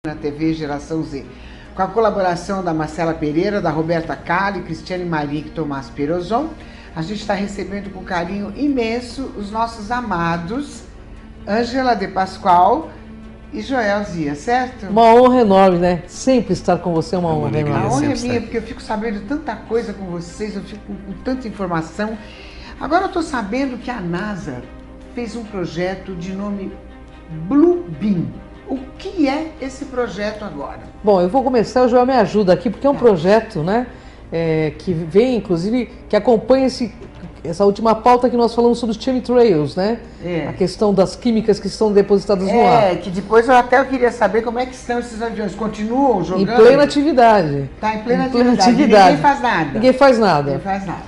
Na TV Geração Z, com a colaboração da Marcela Pereira, da Roberta Cali, Cristiane Marique, Tomás Perozon. A gente está recebendo com carinho imenso os nossos amados Ângela de Pascoal e Joel Zia, certo? Uma honra enorme, né? Sempre estar com você é uma honra enorme. A honra é minha, porque eu fico sabendo tanta coisa com vocês, eu fico com tanta informação. Agora eu estou sabendo que a NASA fez um projeto de nome Bluebeam. O que é esse projeto agora? Bom, eu vou começar, o Joel me ajuda aqui, porque é um projeto, né, que vem, inclusive, que acompanha essa última pauta que nós falamos sobre os chemtrails, né? A questão das químicas que estão depositadas no ar. Que depois eu queria saber como é que estão esses aviões. Continuam jogando? Em plena atividade. Está em plena atividade. Ninguém faz nada. Ninguém faz nada. Ninguém faz nada.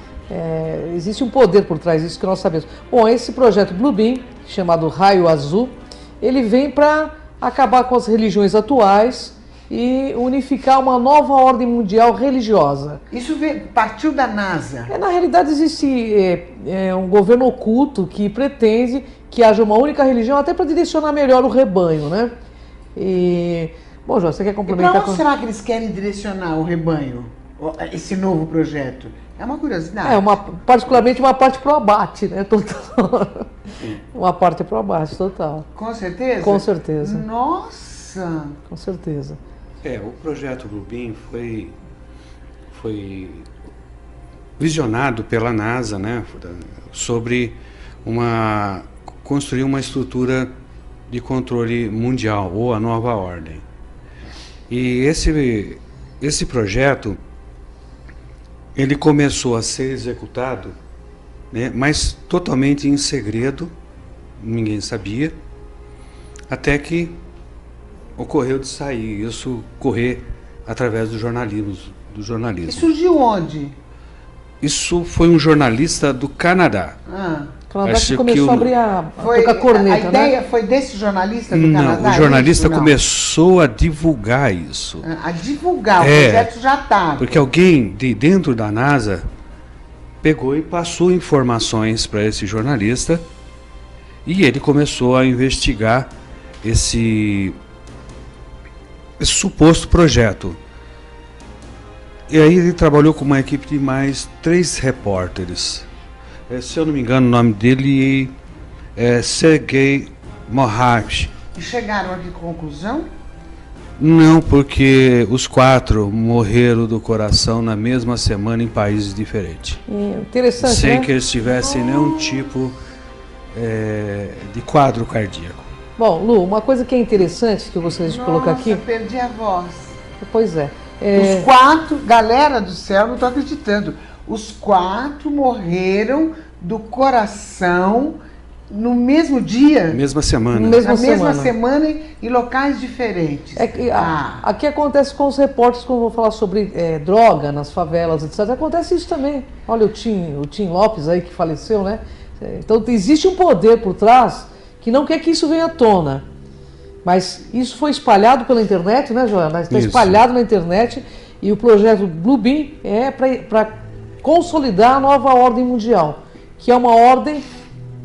Existe um poder por trás disso que nós sabemos. Bom, esse projeto Bluebeam, chamado Raio Azul, ele vem para acabar com as religiões atuais e unificar uma nova ordem mundial religiosa. Isso partiu da NASA? Na realidade existe um governo oculto que pretende que haja uma única religião, até para direcionar melhor o rebanho, né? Bom, João, você quer complementar? E para onde será que eles querem direcionar o rebanho, esse novo projeto? É uma curiosidade. Particularmente uma parte pro abate, né? Total. Uma parte pro abate, total. Com certeza? Com certeza. Nossa! Com certeza. O projeto Bluebeam foi visionado pela NASA, né? Sobre construir uma estrutura de controle mundial, ou a nova ordem. E esse projeto, ele começou a ser executado, né, mas totalmente em segredo, ninguém sabia, até que ocorreu de sair, isso correr através do jornalismo. E surgiu onde? Isso foi um jornalista do Canadá. Canadá que começou a abrir a tocar corneta, a ideia foi desse jornalista do Canadá? Não, o jornalista começou a divulgar isso. A divulgar, o projeto já estava. Porque alguém de dentro da NASA pegou e passou informações para esse jornalista e ele começou a investigar esse suposto projeto. E aí ele trabalhou com uma equipe de mais 3 repórteres. Se eu não me engano, o nome dele é Sergei Moravich. E chegaram a que conclusão? Não, porque os 4 morreram do coração na mesma semana em países diferentes. Interessante, sem né? que eles tivessem nenhum tipo de quadro cardíaco. Bom, Lu, uma coisa que é interessante que eu gostaria de colocar aqui... Nossa, perdi a voz. Pois é. Os 4, galera do céu, não estou acreditando. Os 4 morreram do coração no mesmo dia? Mesma semana. Na mesma semana em locais diferentes. Aqui acontece com os repórteres, quando eu vou falar sobre droga nas favelas, etc. Acontece isso também. Olha o Tim Lopes aí que faleceu, né? Então existe um poder por trás que não quer que isso venha à tona. Mas isso foi espalhado pela internet, né, Joana? Está espalhado na internet e o projeto Bluebeam é para consolidar a nova ordem mundial, que é uma ordem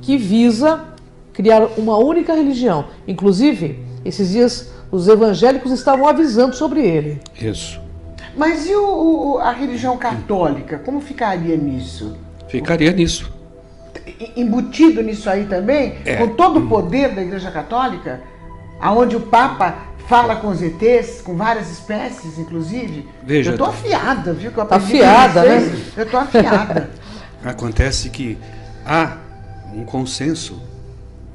que visa criar uma única religião. Inclusive, esses dias os evangélicos estavam avisando sobre ele. Isso. Mas e a religião católica, como ficaria nisso? Ficaria nisso. Embutido nisso aí também? Com todo o poder da Igreja Católica? Aonde o Papa fala com os ETs, com várias espécies, inclusive? Veja, eu tô afiada, viu? Tá afiada, né? Eu tô afiada. Acontece que há um consenso,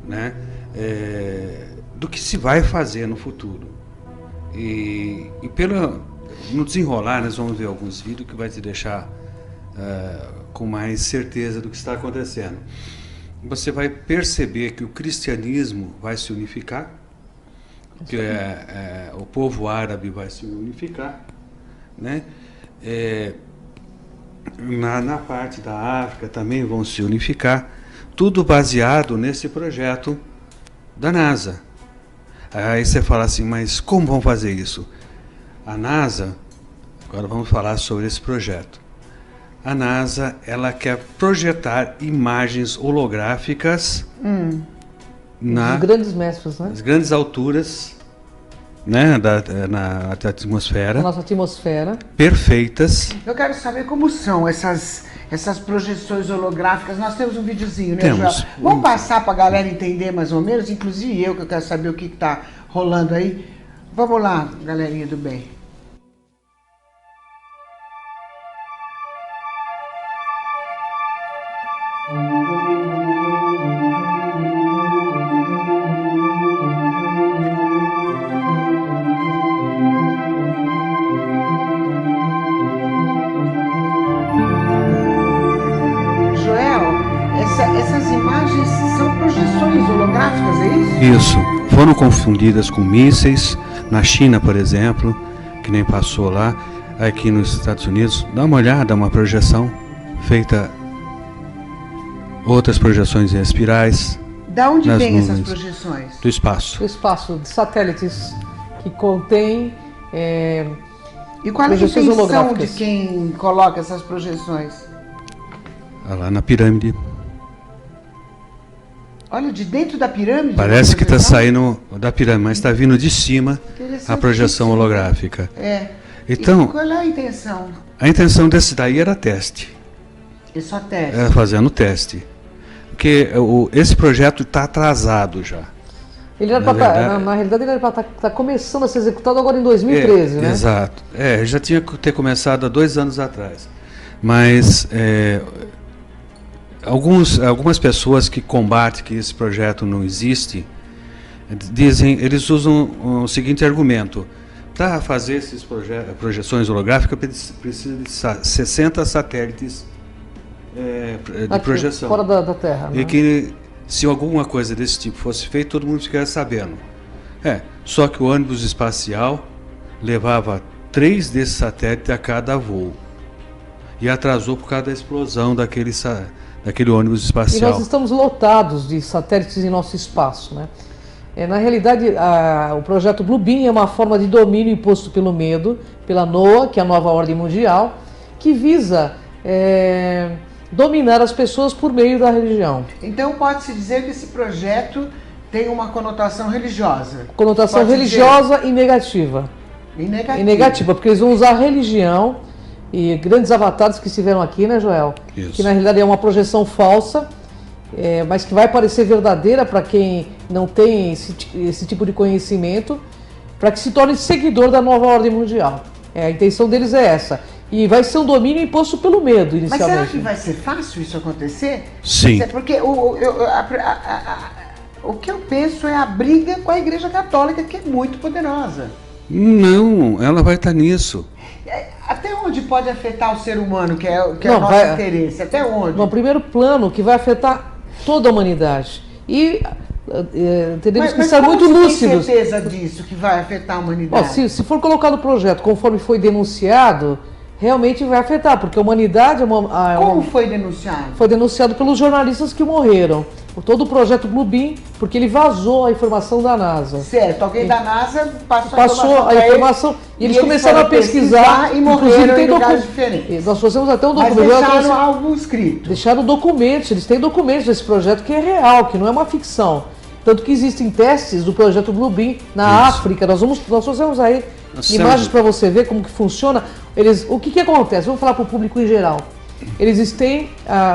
né, do que se vai fazer no futuro. E no desenrolar, nós vamos ver alguns vídeos que vai te deixar com mais certeza do que está acontecendo. Você vai perceber que o cristianismo vai se unificar, que o povo árabe vai se unificar, né? Na parte da África também vão se unificar, tudo baseado nesse projeto da NASA. Aí você fala assim, mas como vão fazer isso? A NASA, agora vamos falar sobre esse projeto. A NASA, ela quer projetar imagens holográficas Os grandes mestres, né? nas grandes alturas né, na atmosfera, Na nossa atmosfera. perfeitas. Eu quero saber como são essas projeções holográficas. Nós temos um videozinho, né, Temos. Joel? Vamos passar para a galera entender mais ou menos, inclusive eu, que eu quero saber o que está rolando aí. Vamos lá, galerinha do bem. Essas imagens são projeções holográficas, é isso? Isso. Foram confundidas com mísseis. Na China, por exemplo, que nem passou lá. Aqui nos Estados Unidos, dá uma olhada, uma projeção feita. Outras projeções em espirais. Da onde nas vêm essas nuvens. projeções? Do espaço. O espaço de satélites que contém E qual é a projeções intenção de holográficas. quem coloca essas projeções? Olha lá na pirâmide. Olha, de dentro da pirâmide? Parece uma que está projeção? saindo da pirâmide, mas está vindo de cima a projeção holográfica. É. Então, E qual é a intenção? a intenção desse daí era teste. É só teste. Fazendo teste. Porque esse projeto está atrasado já. Ele era Na pra verdade- na realidade, ele era para estar começando a ser executado agora em 2013, né? Exato. Já tinha que ter começado há 2 anos atrás. Mas algumas pessoas que combatem que esse projeto não existe, eles usam o seguinte argumento. Para fazer essas projeções holográficas, precisa de 60 satélites de Aqui, projeção. fora da Terra. E né? que se alguma coisa desse tipo fosse feita, todo mundo ficaria sabendo. Só que o ônibus espacial levava 3 desses satélites a cada voo. E atrasou por causa da explosão daquele ônibus E espacial. nós estamos lotados de satélites em nosso espaço, né? Na realidade, o projeto Bluebeam é uma forma de domínio imposto pelo medo, pela NOAA, que é a nova ordem mundial, que visa dominar as pessoas por meio da religião. Então pode-se dizer que esse projeto tem uma conotação religiosa. Conotação Pode-se religiosa e negativa. dizer. E negativa. E negativa, porque eles vão usar a religião e grandes avatares que estiveram aqui, né, Joel? Isso. Que na realidade é uma projeção falsa, mas que vai parecer verdadeira para quem não tem esse tipo de conhecimento, para que se torne seguidor da nova ordem mundial. A intenção deles é essa. E vai ser um domínio imposto pelo medo, Mas inicialmente. será que vai ser fácil isso acontecer? Sim. Porque o que eu penso é a briga com a Igreja Católica, que é muito poderosa. Não, ela vai estar nisso. Até onde pode afetar o ser humano, que é o Não, nosso vai- interesse? Até onde? No primeiro plano, que vai afetar toda a humanidade. E teremos que estar como muito se tem lúcidos. certeza disso, que vai afetar a humanidade? Se for colocado o projeto conforme foi denunciado, realmente vai afetar, porque a humanidade Como foi denunciado? foi denunciado pelos jornalistas que morreram. Todo o projeto Bluebeam, porque ele vazou a informação da NASA. Certo, alguém da NASA passou Passou a pra informação e eles começaram a foram pesquisar e inclusive morreram em docu- lugares diferentes. Nós trouxemos até um Mas documento. deixaram algo escrito. Deixaram documentos, eles têm documentos desse projeto que é real, que não é uma ficção. Tanto que existem testes do projeto Bluebeam na Isso. África. Nós trouxemos aí Nós imagens temos- para você ver como que funciona. O que acontece? Vamos falar para o público em geral. Eles têm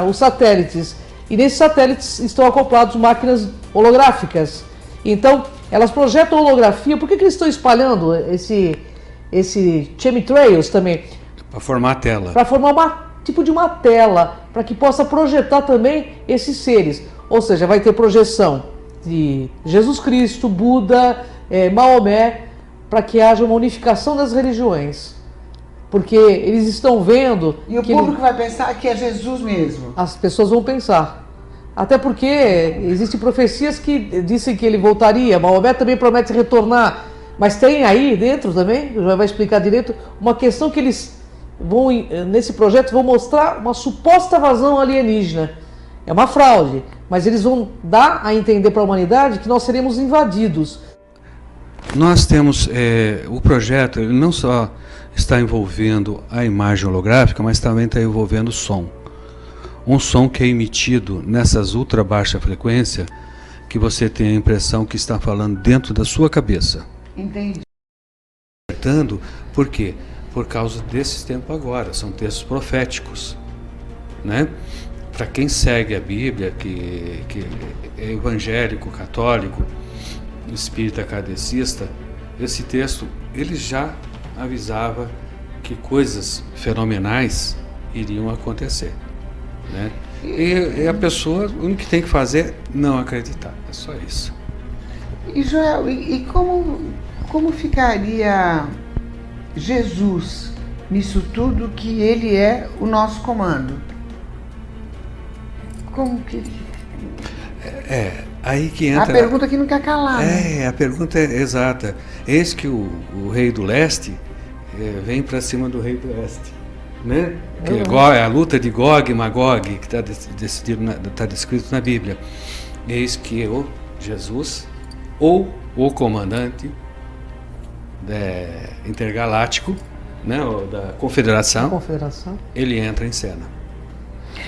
os satélites, e nesses satélites estão acoplados máquinas holográficas. Então, elas projetam holografia. Por que eles estão espalhando esse chemtrails também? Para formar a tela. Para formar tipo de uma tela, para que possa projetar também esses seres. Ou seja, vai ter projeção de Jesus Cristo, Buda, Maomé, para que haja uma unificação das religiões. Porque eles estão vendo E o que público vai pensar que é Jesus mesmo. as pessoas vão pensar. Até porque existem profecias que dizem que ele voltaria, Maomé também promete retornar. Mas tem aí dentro também, já vai explicar direito, uma questão que eles vão, nesse projeto, vão mostrar uma suposta invasão alienígena. É uma fraude, mas eles vão dar a entender para a humanidade que nós seremos invadidos. Nós temos o projeto, ele não só está envolvendo a imagem holográfica, mas também está envolvendo o som. Um som que é emitido nessas ultra baixa frequência, que você tem a impressão que está falando dentro da sua cabeça. Entendi. alertando. Por quê? Por causa desses tempos agora, são textos proféticos, né? Para quem segue a Bíblia, que é evangélico, católico, espírita kardecista, esse texto ele já avisava que coisas fenomenais iriam acontecer, né? E a pessoa, o único que tem que fazer é não acreditar, é só isso. E Joel, e como ficaria Jesus nisso tudo que ele é o nosso comando? Como que... Aí que entra... A pergunta que não quer calar, né? A pergunta é exata. Eis que o rei do leste vem para cima do rei do oeste, né? Que é a luta de Gog e Magog, que está descrito na Bíblia. Eis que Jesus, ou o comandante intergaláctico, né, ou da confederação, ele entra em cena.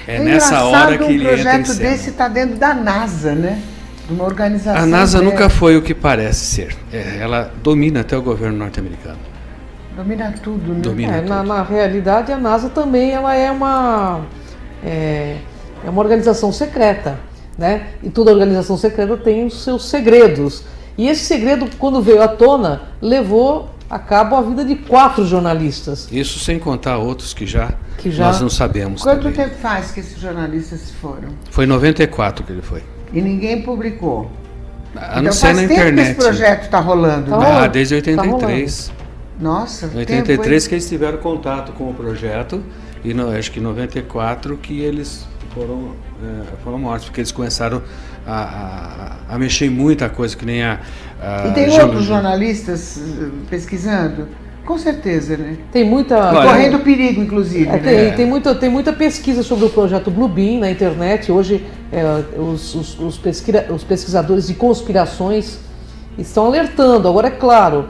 É nessa hora que ele entra em cena. Um projeto desse está dentro da NASA, né? De uma organização. A NASA nunca foi o que parece ser. Ela domina até o governo norte-americano. Domina tudo, né? Domina tudo. Na realidade, a NASA também ela é uma organização secreta, né? E toda organização secreta tem os seus segredos. E esse segredo, quando veio à tona, levou a cabo a vida de 4 jornalistas. Isso sem contar outros que já nós não sabemos. Quanto tempo faz que esses jornalistas foram? Foi em 94 que ele foi. E ninguém publicou? A não ser na internet. Que esse projeto está rolando, né? Desde 83. Nossa, em 83 que eles tiveram contato com o projeto, e acho que em 94 que eles foram mortos, porque eles começaram a mexer em muita coisa, que nem E tem outros jornalistas pesquisando? Com certeza, né? Tem muita... Correndo perigo, inclusive. Tem muita pesquisa sobre o projeto Bluebeam na internet. Hoje, os pesquisadores de conspirações estão alertando. Agora, é claro,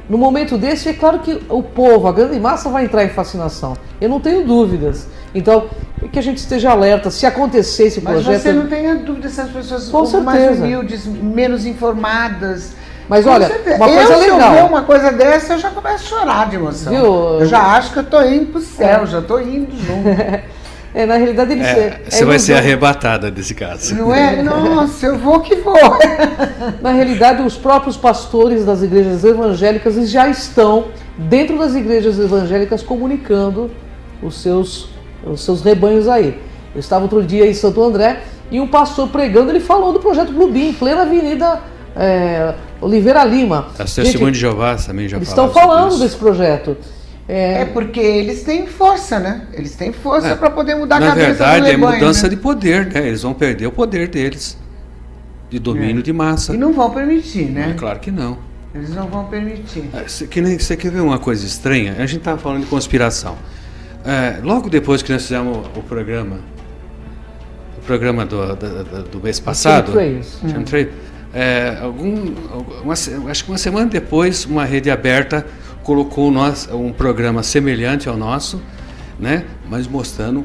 no momento desse, é claro que o povo, a grande massa, vai entrar em fascinação. Eu não tenho dúvidas. Então, que a gente esteja alerta. Se acontecer esse projeto... Mas você não tenha dúvida se as pessoas são mais humildes, menos informadas... Mas olha, uma coisa legal. Se eu ver uma coisa dessa, eu já começo a chorar de emoção. Viu? Eu já acho que eu estou indo para o céu, já estou indo junto. Na realidade, você vai ser arrebatada desse caso. Não é? Nossa, eu vou que vou. Na realidade, os próprios pastores das igrejas evangélicas já estão dentro das igrejas evangélicas comunicando os seus rebanhos aí. Eu estava outro dia em Santo André e um pastor pregando, ele falou do projeto Bluebeam, em plena avenida Oliveira Lima. As Testemunhas de Jeová também já falaram. Eles estão falando desse projeto. Porque eles têm força, né? Eles têm força para poder mudar a cabeça do rebanho. Na verdade, é mudança de poder, né? Eles vão perder o poder deles, de domínio de massa. E não vão permitir, né? Claro que não. Eles não vão permitir. Você quer ver uma coisa estranha? A gente estava falando de conspiração. Logo depois que nós fizemos o programa do mês passado, acho que uma semana depois, uma rede aberta colocou um programa semelhante ao nosso, né? Mas mostrando,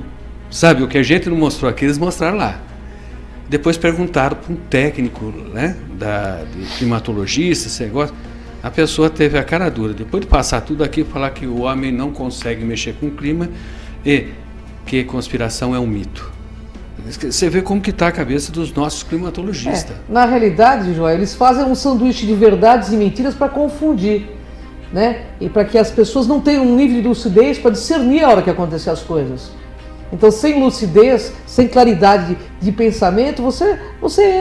sabe, o que a gente não mostrou aqui, eles mostraram lá. Depois perguntaram para um técnico, né, de climatologista, esse negócio. A pessoa teve a cara dura, depois de passar tudo aqui, falar que o homem não consegue mexer com o clima e que conspiração é um mito. Você vê como que está a cabeça dos nossos climatologistas. Na realidade, Joel, eles fazem um sanduíche de verdades e mentiras para confundir, né? E para que as pessoas não tenham um nível de lucidez para discernir a hora que acontecer as coisas. Então, sem lucidez, sem claridade de pensamento, você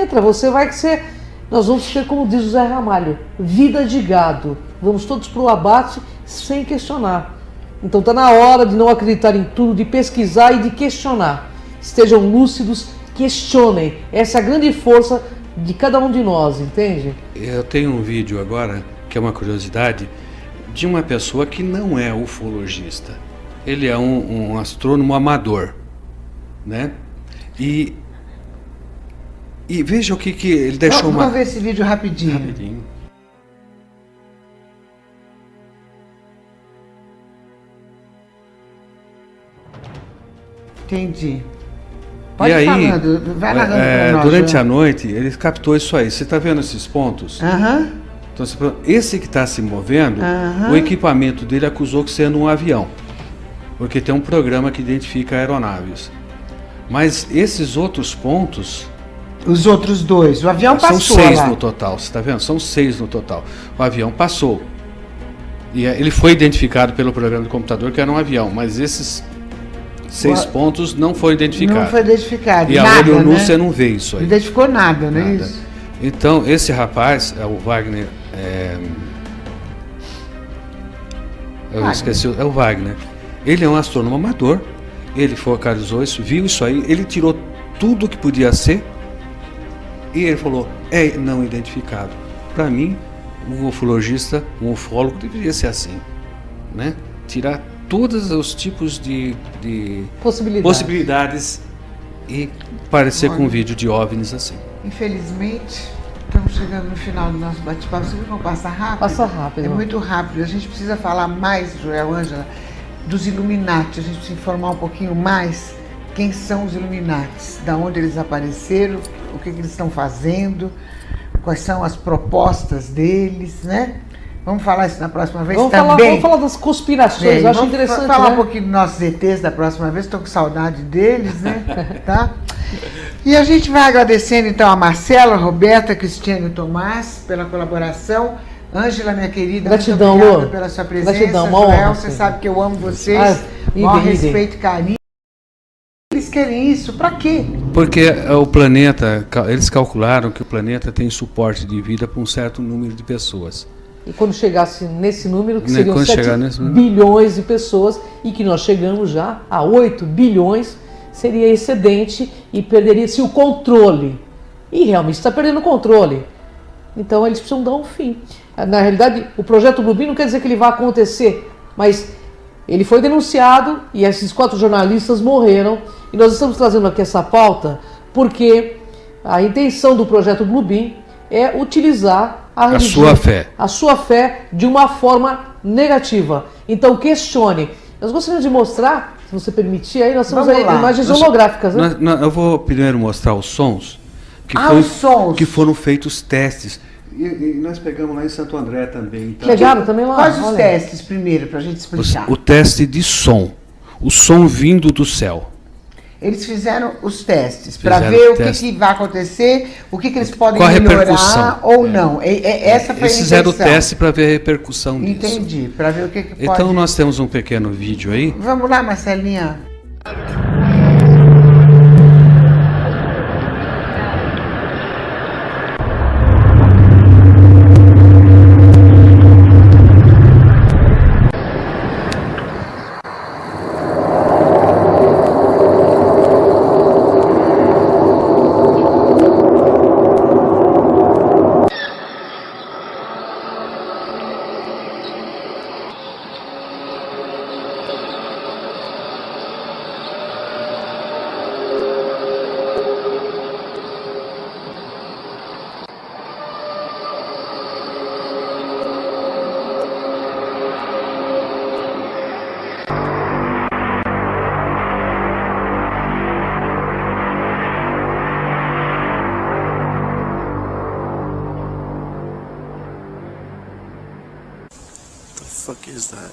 entra, você vai ser... Nós vamos ter, como diz o Zé Ramalho, vida de gado. Vamos todos para o abate sem questionar. Então está na hora de não acreditar em tudo, de pesquisar e de questionar. Estejam lúcidos, questionem. Essa é a grande força de cada um de nós, entende? Eu tenho um vídeo agora, que é uma curiosidade, de uma pessoa que não é ufologista. Ele é um astrônomo amador, né? E veja o que ele deixou. Vamos ver esse vídeo rapidinho. Entendi. Pode ir falando, vai narrando pra nós, durante a noite, ele captou isso aí. Você está vendo esses pontos? Então, esse que está se movendo, o equipamento dele acusou que sendo um avião, porque tem um programa que identifica aeronaves. Mas esses outros pontos... Os outros dois, o avião passou. São 6 lá no total, você está vendo? São 6 no total. O avião passou. E ele foi identificado pelo programa do computador que era um avião, mas esses 6 pontos não foram identificados. Não foi identificado. E nada, a olho nu né? você não vê isso aí. Não identificou nada, não é isso? Então, esse rapaz, é o Wagner... Eu esqueci, é o Wagner. Ele é um astrônomo amador, ele focalizou isso, viu isso aí, ele tirou tudo que podia ser e ele falou, é não identificado. Para mim, um ufologista, um ufólogo deveria ser assim, né? Tirar todos os tipos de possibilidades e parecer com um vídeo de OVNIs assim. Infelizmente, estamos chegando no final do nosso bate-papo. Você viu como passa rápido? Passa rápido. É muito rápido. A gente precisa falar mais, Joel, Ângela, dos Illuminati. A gente precisa informar um pouquinho mais quem são os Illuminati, da onde eles apareceram, o que eles estão fazendo, quais são as propostas deles, né? Vamos falar isso na próxima vez também. Vamos falar das conspirações, eu acho interessante. Vamos falar um pouquinho dos nossos ETs da próxima vez, estou com saudade deles, né? Tá? E a gente vai agradecendo então a Marcela, a Roberta, a Cristiane e o Tomás pela colaboração. Ângela, minha querida, gratidão, muito obrigada pela sua presença. Gratidão, Joel, você sabe que eu amo vocês. Maior respeito e carinho. Eles querem isso, para quê? Porque o planeta, eles calcularam que o planeta tem suporte de vida para um certo número de pessoas. E quando chegasse nesse número, que Né, seriam quando 7 bilhões de pessoas, e que nós chegamos já a 8 bilhões, seria excedente e perderia-se o controle. E realmente está perdendo o controle. Então eles precisam dar um fim. Na realidade, o projeto Bluebeam não quer dizer que ele vai acontecer, mas ele foi denunciado e esses 4 jornalistas morreram. E nós estamos trazendo aqui essa pauta porque a intenção do projeto Bluebeam é utilizar a religião, a sua fé de uma forma negativa. Então questione. Nós gostaríamos de mostrar, se você permitir, aí nós temos aí imagens holográficas. Né? Eu vou primeiro mostrar os sons que foram feitos testes. E nós pegamos lá em Santo André também. Então. Pegaram também lá? Quais os testes primeiro, para a gente explicar? O teste de som. O som vindo do céu. Eles fizeram os testes para ver o que vai acontecer, o que eles podem melhorar ou não. Essa foi a Eles fizeram o teste para ver a repercussão disso. Entendi, para ver o que pode... Então nós temos um pequeno vídeo aí. Vamos lá, Marcelinha. The fuck is that?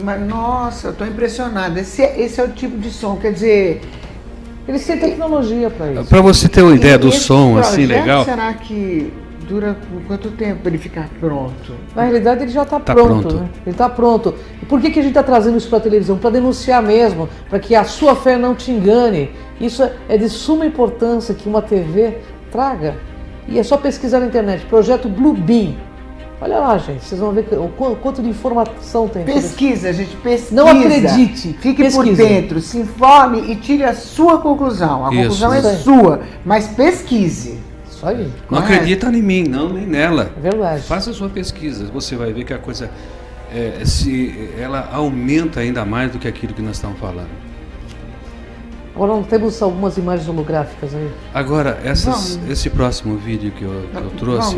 Mas, nossa, eu estou impressionada. Esse é o tipo de som, quer dizer... Eles têm tecnologia para isso. Para você ter uma ideia do som, assim, legal... Será que dura por quanto tempo para ele ficar pronto? Na realidade, ele já está pronto. Né? Ele está pronto. E por que a gente está trazendo isso para a televisão? Para denunciar mesmo, para que a sua fé não te engane. Isso é de suma importância que uma TV traga. E é só pesquisar na internet, projeto Bluebeam. Olha lá, gente, vocês vão ver o quanto de informação tem. Pesquisa, gente, pesquisa. Não acredite. Fique pesquisa. Por dentro, se informe e tire a sua conclusão. A conclusão é sua, mas pesquise. Isso aí. Não acredita em mim, não, nem nela. É verdade. Faça a sua pesquisa, você vai ver que a coisa, ela aumenta ainda mais do que aquilo que nós estamos falando. Agora nós temos algumas imagens holográficas aí. Agora, esse próximo vídeo que eu trouxe,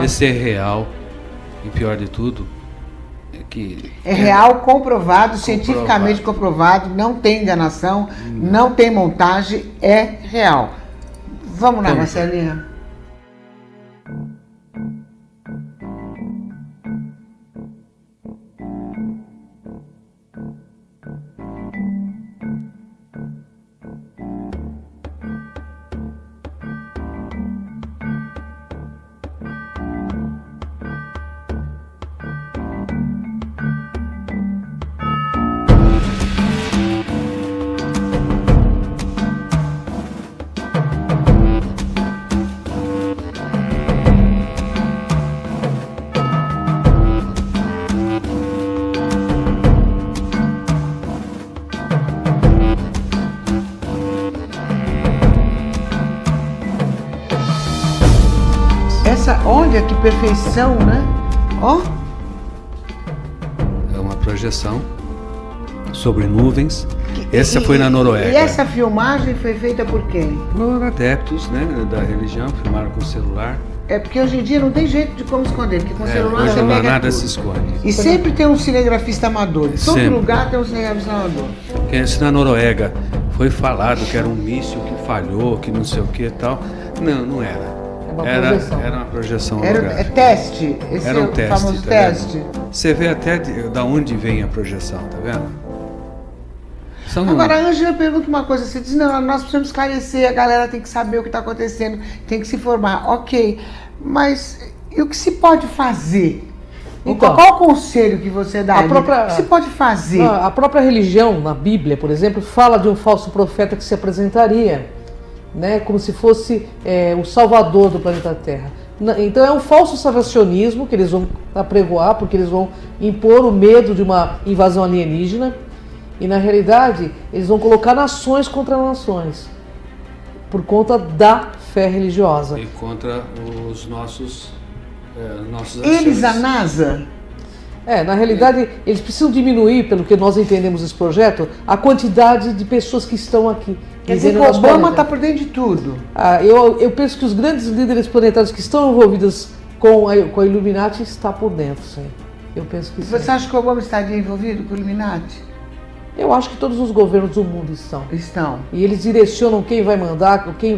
esse é real. e pior de tudo, é que... É real, comprovado, cientificamente comprovado, não tem enganação, não tem montagem, é real. Vamos lá, Marcelinha. Olha que perfeição, né? Ó. É uma projeção sobre nuvens. Essa foi na Noruega. E essa filmagem foi feita por quem? Por adeptos, né, da religião, filmaram com o celular. É porque hoje em dia não tem jeito de como esconder, porque com o celular hoje você pega nada tudo. se esconde. E sempre tem um cinegrafista amador. Em todo Sempre. lugar tem um cinegrafista amador. Porque se na Noruega foi falado que era um míssil que falhou, que não sei o que e tal. Não, não era. Era uma projeção É teste, esse era um é o teste, famoso tá teste. vendo? Você vê até da onde vem a projeção, tá vendo? Agora, a Ângela pergunta uma coisa, você diz, não, nós precisamos esclarecer, a galera tem que saber o que está acontecendo, tem que se informar. Ok, mas e o que se pode fazer? Então, qual o conselho que você dá? O que se pode fazer? A própria religião, na Bíblia, por exemplo, fala de um falso profeta que se apresentaria, né, como se fosse o salvador do planeta Terra. Então é um falso salvacionismo que eles vão apregoar, porque eles vão impor o medo de uma invasão alienígena, e na realidade eles vão colocar nações contra nações, por conta da fé religiosa. E contra os nossos Eles, a NASA? Na realidade, eles precisam diminuir, pelo que nós entendemos desse projeto, a quantidade de pessoas que estão aqui. Quer dizer que o Obama está por dentro de tudo. Eu penso que os grandes líderes planetários que estão envolvidos com a Illuminati estão por dentro, sim. Eu penso que sim. Você acha que o Obama estaria envolvido com o Illuminati? Eu acho que todos os governos do mundo estão. Estão. E eles direcionam quem vai mandar, quem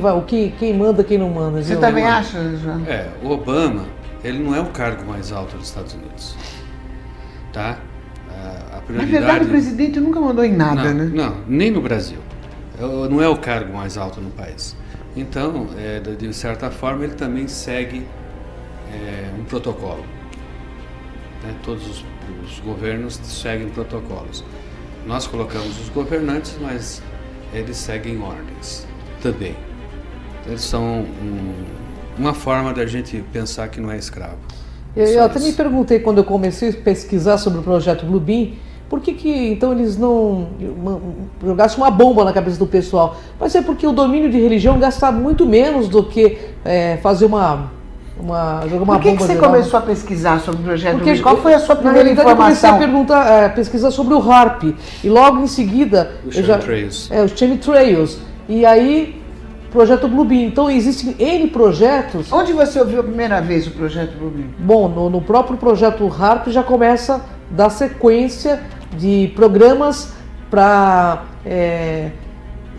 manda, quem não manda. Você também acha, João? O Obama, ele não é o cargo mais alto dos Estados Unidos. Tá? A prioridade... Na verdade, o presidente nunca mandou em nada, não, né? Não, nem no Brasil. Não é o cargo mais alto no país. Então, de certa forma, ele também segue um protocolo. Né? Todos os governos seguem protocolos. Nós colocamos os governantes, mas eles seguem ordens também. Eles são uma forma da gente pensar que não é escravo. Eu até me perguntei quando eu comecei a pesquisar sobre o projeto Bluebeam, por que então eles não jogassem uma bomba na cabeça do pessoal? Mas é porque o domínio de religião gasta muito menos do que fazer jogar uma bomba. Por que você começou a pesquisar sobre o projeto Bluebeam? Qual foi a sua Na primeira realidade, informação? eu comecei a pesquisar sobre o HAARP e logo em seguida os chemtrails. Os chemtrails. E aí projeto Bluebeam. Então existem N projetos. Onde você ouviu a primeira vez o projeto Bluebeam? Bom, no próprio projeto HAARP já começa da sequência de programas para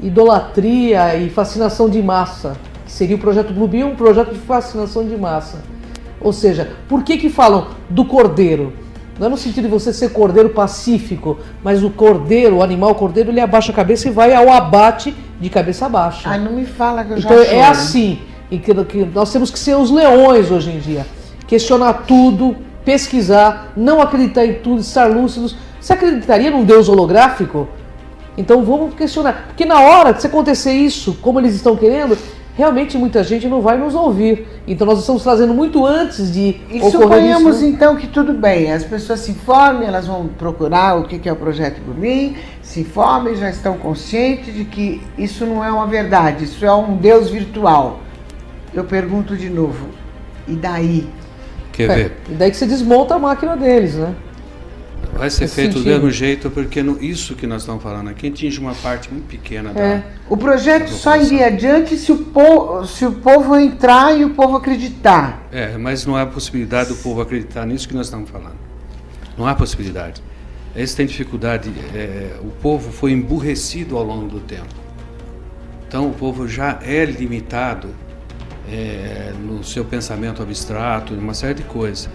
idolatria e fascinação de massa, que seria o projeto Bluebeam, um projeto de fascinação de massa. Ou seja, por que falam do cordeiro? Não é no sentido de você ser cordeiro pacífico, mas o cordeiro, o animal cordeiro, ele abaixa a cabeça e vai ao abate de cabeça baixa. Ai, não me fala que eu já Então choro. é assim, e que nós temos que ser os leões hoje em dia. Questionar tudo, pesquisar, não acreditar em tudo, estar lúcidos. Você acreditaria num Deus holográfico? Então vamos questionar. Porque na hora que se acontecer isso, como eles estão querendo, realmente muita gente não vai nos ouvir. Então nós estamos trazendo muito antes de E ocorrer suponhamos isso. então que tudo bem, as pessoas se informem, elas vão procurar o que é o projeto Bluebeam, se informem, já estão conscientes de que isso não é uma verdade, isso é um Deus virtual. Eu pergunto de novo, e daí? Quer ver? E daí que você desmonta a máquina deles, né? Vai ser nesse feito do sentido. mesmo jeito, porque isso que nós estamos falando aqui atinge uma parte muito pequena O projeto só população. iria adiante se o povo entrar e o povo acreditar. Mas não há possibilidade do povo acreditar nisso que nós estamos falando. Não há possibilidade. Eles têm dificuldade. O povo foi emburrecido ao longo do tempo. Então o povo já é limitado no seu pensamento abstrato, em uma série de coisas,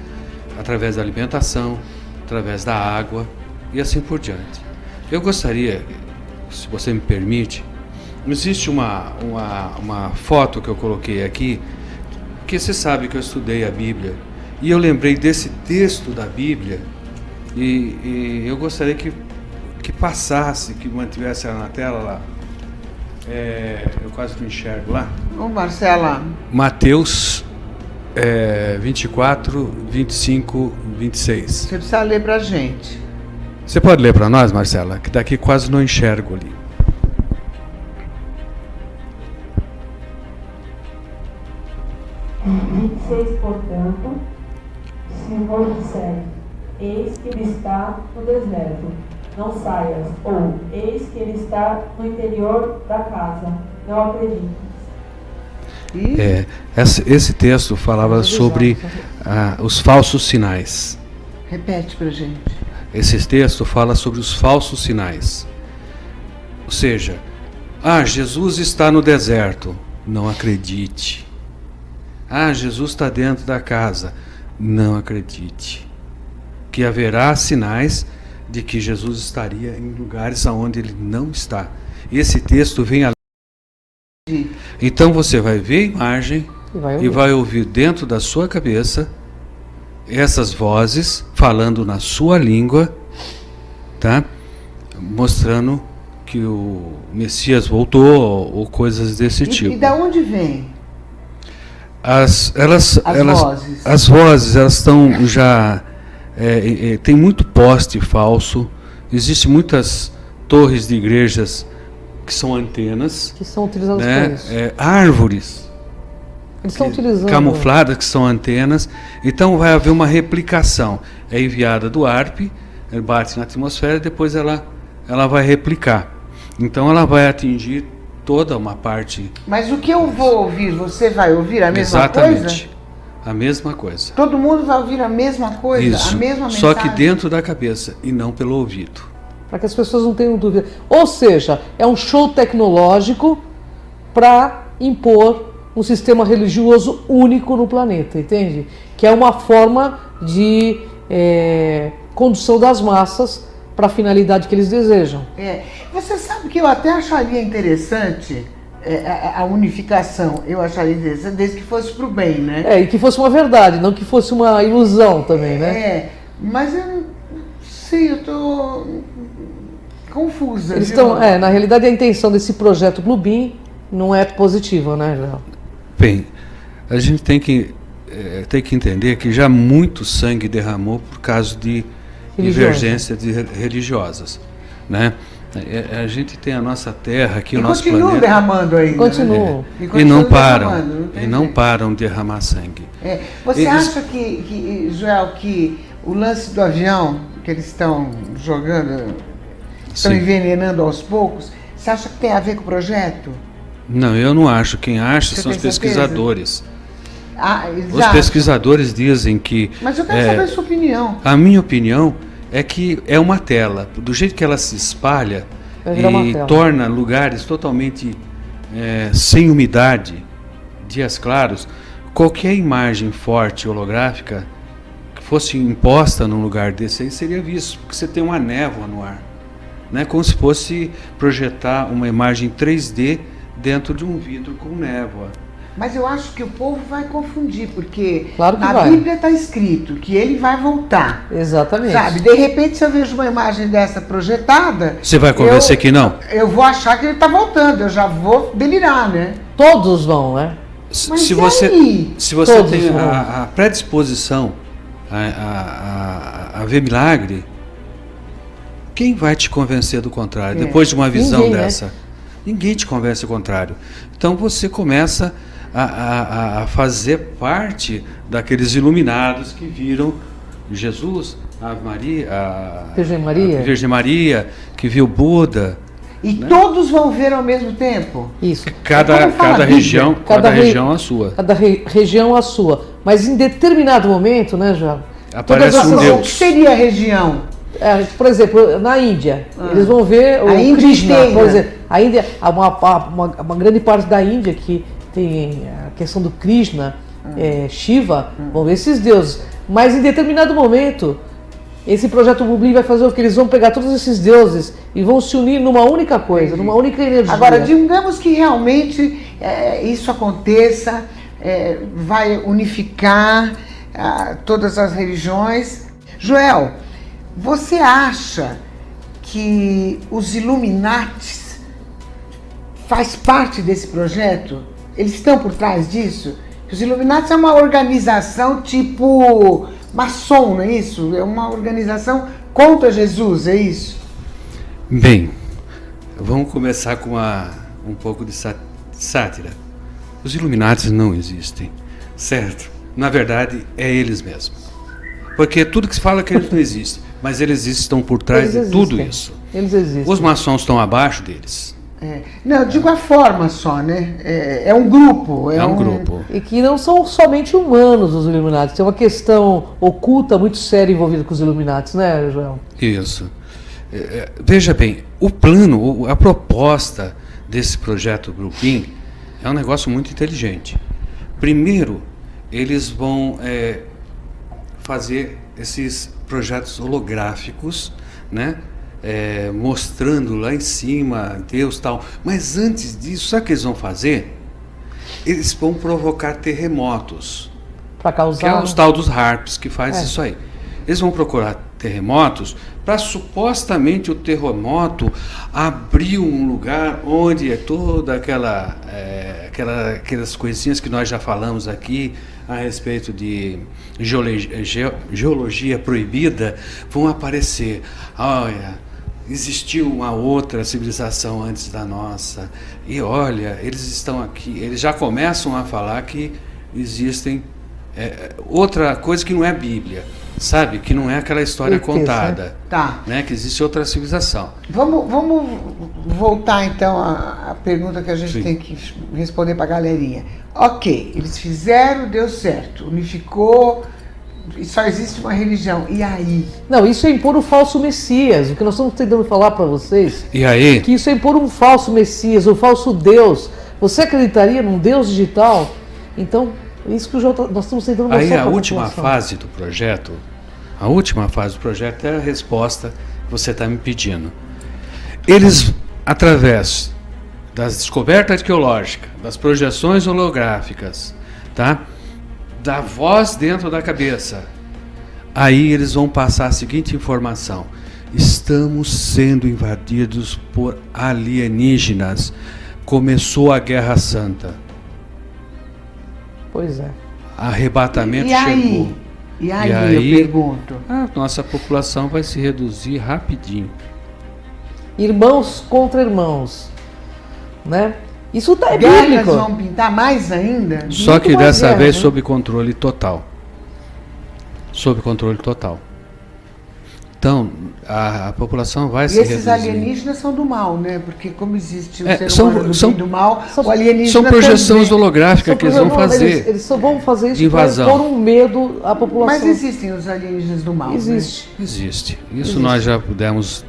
através da alimentação, através da água e assim por diante. Eu gostaria, se você me permite, existe uma foto que eu coloquei aqui, que você sabe que eu estudei a Bíblia, e eu lembrei desse texto da Bíblia, e eu gostaria que passasse, que mantivesse ela na tela lá. Eu quase não enxergo lá. Ô Marcela, Mateus 24, 25, 26. você precisa ler pra gente. Você pode ler para nós, Marcela? Que daqui quase não enxergo ali. 26, portanto, se vos disser, eis que ele está no deserto, não saias, ou eis que ele está no interior da casa, não acredites. E Esse texto falava sobre os falsos sinais. repete pra gente. Esse texto fala sobre os falsos sinais. Ou seja, Jesus está no deserto. Não acredite. Jesus está dentro da casa. Não acredite. Que haverá sinais de que Jesus estaria em lugares onde ele não está. Esse texto vem além. Então você vai ver a imagem e vai ouvir dentro da sua cabeça essas vozes falando na sua língua, tá? Mostrando que o Messias voltou ou coisas desse tipo. E da onde vem? As vozes. As vozes, elas estão já tem muito poste falso. Existem muitas torres de igrejas que são antenas, Que são utilizados né? para isso. Árvores Eles estão utilizando. camufladas que são antenas. Então vai haver uma replicação. É enviada do ARP, bate na atmosfera e depois ela vai replicar. Então ela vai atingir toda uma parte. Mas o que eu vou ouvir, você vai ouvir a mesma Exatamente. coisa? A mesma coisa. Todo mundo vai ouvir a mesma coisa, Isso. a mesma mensagem? Só que dentro da cabeça e não pelo ouvido. Para que as pessoas não tenham dúvida. Ou seja, é um show tecnológico para impor um sistema religioso único no planeta, entende? Que é uma forma de condução das massas para a finalidade que eles desejam. Você sabe que eu até acharia interessante a unificação, eu acharia interessante, desde que fosse para o bem, né? E que fosse uma verdade, não que fosse uma ilusão também, né? Mas eu não sei, eu estou confusa. Eles viu? estão, na realidade, a intenção desse projeto Bluebeam não é positiva, né, Léo? Bem, a gente tem que entender que já muito sangue derramou por causa de divergências religiosas, né? A gente tem a nossa Terra aqui, o nosso planeta. Continua derramando ainda. Continuam. Né? E não param. derramando, E não param de derramar sangue. Você acha que, Joel, que o lance do avião que eles estão jogando, estão Sim. envenenando aos poucos, você acha que tem a ver com o projeto? Não, eu não acho. Quem acha Você são os tem certeza? pesquisadores. Os Exato. pesquisadores dizem que... Mas eu quero saber a sua opinião. A minha opinião é que é uma tela. Do jeito que ela se espalha Vai virar uma e tela. torna lugares totalmente sem umidade, dias claros, qualquer imagem forte holográfica que fosse imposta num lugar desse aí seria visto, porque você tem uma névoa no ar, né? Como se fosse projetar uma imagem 3D dentro de um vidro com névoa. Mas eu acho que o povo vai confundir, porque Claro que na vai. Bíblia está escrito que ele vai voltar. Exatamente. Sabe, de repente, se eu vejo uma imagem dessa projetada... Você vai convencer que não? Eu vou achar que ele está voltando, eu já vou delirar, né? Todos vão, né? Mas Se e você, aí? se você Todos tem vão. a predisposição a ver milagre, quem vai te convencer do contrário? Depois de uma visão Ninguém, né? dessa, ninguém te convence do contrário. Então você começa a fazer parte daqueles iluminados que viram Jesus a Maria, Virgem a Virgem Maria, que viu Buda. E todos vão ver ao mesmo tempo? Isso. Cada região a sua. Cada região a sua. Mas em determinado momento, né, João? Aparece um O que Deus. seria a região? Por exemplo, na Índia, eles vão ver o A Índia Krishna, inteira. por exemplo. A Índia, uma grande parte da Índia que tem a questão do Krishna, Shiva, vão ver esses deuses. Mas em determinado momento, esse projeto Bluebeam vai fazer o que? Eles vão pegar todos esses deuses e vão se unir numa única coisa, numa única energia. Agora, digamos que realmente isso aconteça, vai unificar todas as religiões. Joel, você acha que os Illuminatis faz parte desse projeto? Eles estão por trás disso? Os Illuminatis é uma organização tipo maçom, não é isso? É uma organização contra Jesus, é isso? Bem, vamos começar com um pouco de sátira. Os Illuminatis não existem, certo? Na verdade, é eles mesmos. Porque tudo que se fala é que eles não existem, mas eles estão por trás de tudo isso. Eles existem. Os maçons estão abaixo deles. Não, eu digo a forma só, né? É um grupo. É um grupo. E que não são somente humanos os Illuminatis. Tem uma questão oculta muito séria envolvida com os Illuminatis, né, Joel? Isso. Veja bem, o plano, a proposta desse projeto Bluebeam é um negócio muito inteligente. Primeiro, eles vão fazer esses projetos holográficos, né? Mostrando lá em cima Deus e tal. Mas antes disso, sabe o que eles vão fazer? Eles vão provocar terremotos. Para causar... Que é os tal dos harps que faz isso aí. Eles vão procurar terremotos para supostamente o terremoto abrir um lugar onde toda aquelas coisinhas que nós já falamos aqui a respeito de geologia proibida vão aparecer. Olha, existiu uma outra civilização antes da nossa e olha, eles estão aqui, eles já começam a falar que existem outra coisa que não é Bíblia, sabe? Que não é aquela história contada, Tá. né? Que existe outra civilização. Vamos voltar então à pergunta que a gente Sim. tem que responder para a galerinha. Ok, eles fizeram, deu certo, unificou, e só existe uma religião. E aí? Não, isso é impor o falso Messias. O que nós estamos tentando falar para vocês E aí? que isso é impor um falso Messias, um falso Deus. Você acreditaria num Deus digital? Então, isso que nós estamos tentando mostrar Aí para a última população. fase do projeto, é a resposta que você está me pedindo. Eles, através das descobertas arqueológicas, das projeções holográficas, tá? Da voz dentro da cabeça, aí eles vão passar a seguinte informação: estamos sendo invadidos por alienígenas. Começou a Guerra Santa. Pois é. Arrebatamento E aí? chegou. E aí, E aí? eu pergunto. A nossa população vai se reduzir rapidinho. Irmãos contra irmãos, né? Isso é Guerras bíblico. vão pintar mais ainda? Só Muito que mais dessa guerra, vez né? sob controle total. Sob controle total. Então, a população vai E se esses reduzir. alienígenas são do mal, né? Porque como existe o ser são- humano do são- bem e do mal, são- o alienígena São projeções também. holográficas que eles vão fazer. Eles só vão fazer de isso para invasão. pôr um medo à população. Mas existem os alienígenas do mal, Existe. Existe. Isso Existe. nós já pudemos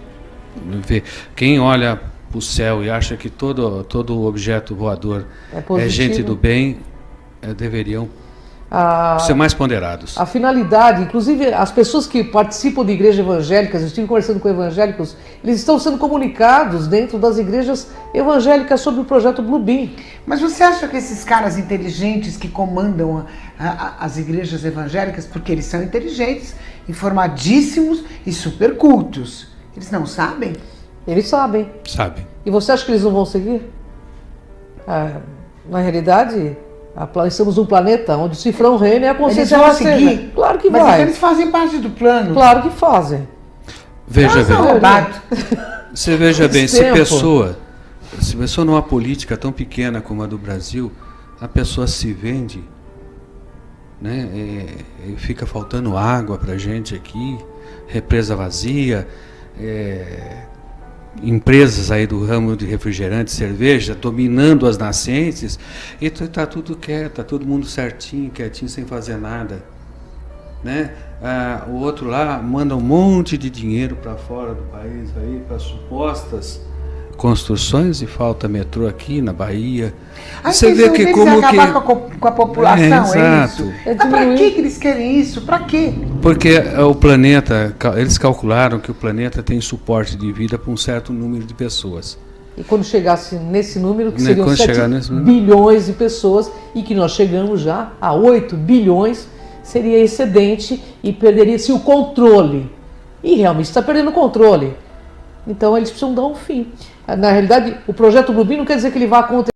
ver. Quem olha para o céu e acha que todo objeto voador É é positivo. gente do bem, deveriam ser mais ponderados. A finalidade, inclusive as pessoas que participam de igrejas evangélicas, eu estive conversando com evangélicos, eles estão sendo comunicados dentro das igrejas evangélicas sobre o projeto Bluebeam. né? Mas você acha que esses caras inteligentes que comandam as igrejas evangélicas, porque eles são inteligentes, informadíssimos e super cultos, eles não sabem? Eles sabem. Sabe? E você acha que eles não vão seguir? Na realidade, estamos num planeta onde o cifrão reina e a Eles consciência vão rasteja. seguir? Claro que Mas vai. então eles fazem parte do plano. Claro que fazem. Veja Nossa, bem. roubado. Você veja bem, Esse se tempo. pessoa numa política tão pequena como a do Brasil, a pessoa se vende, né? E fica faltando água pra gente aqui, represa vazia, empresas aí do ramo de refrigerante, cerveja, dominando as nascentes, e está tudo quieto, está todo mundo certinho, quietinho, sem fazer nada, né? O outro lá manda um monte de dinheiro para fora do país aí, para supostas construções, e falta metrô aqui na Bahia. Você vê que como acabar com a população, é isso? Mas para que eles querem isso? Para quê? Porque o planeta, eles calcularam que o planeta tem suporte de vida para um certo número de pessoas. E quando chegasse nesse número, que seriam 7 bilhões de pessoas, e que nós chegamos já a 8 bilhões, seria excedente e perderia-se o controle. E realmente está perdendo o controle. Então eles precisam dar um fim. Na realidade, o projeto Bluebeam não quer dizer que ele vai acontecer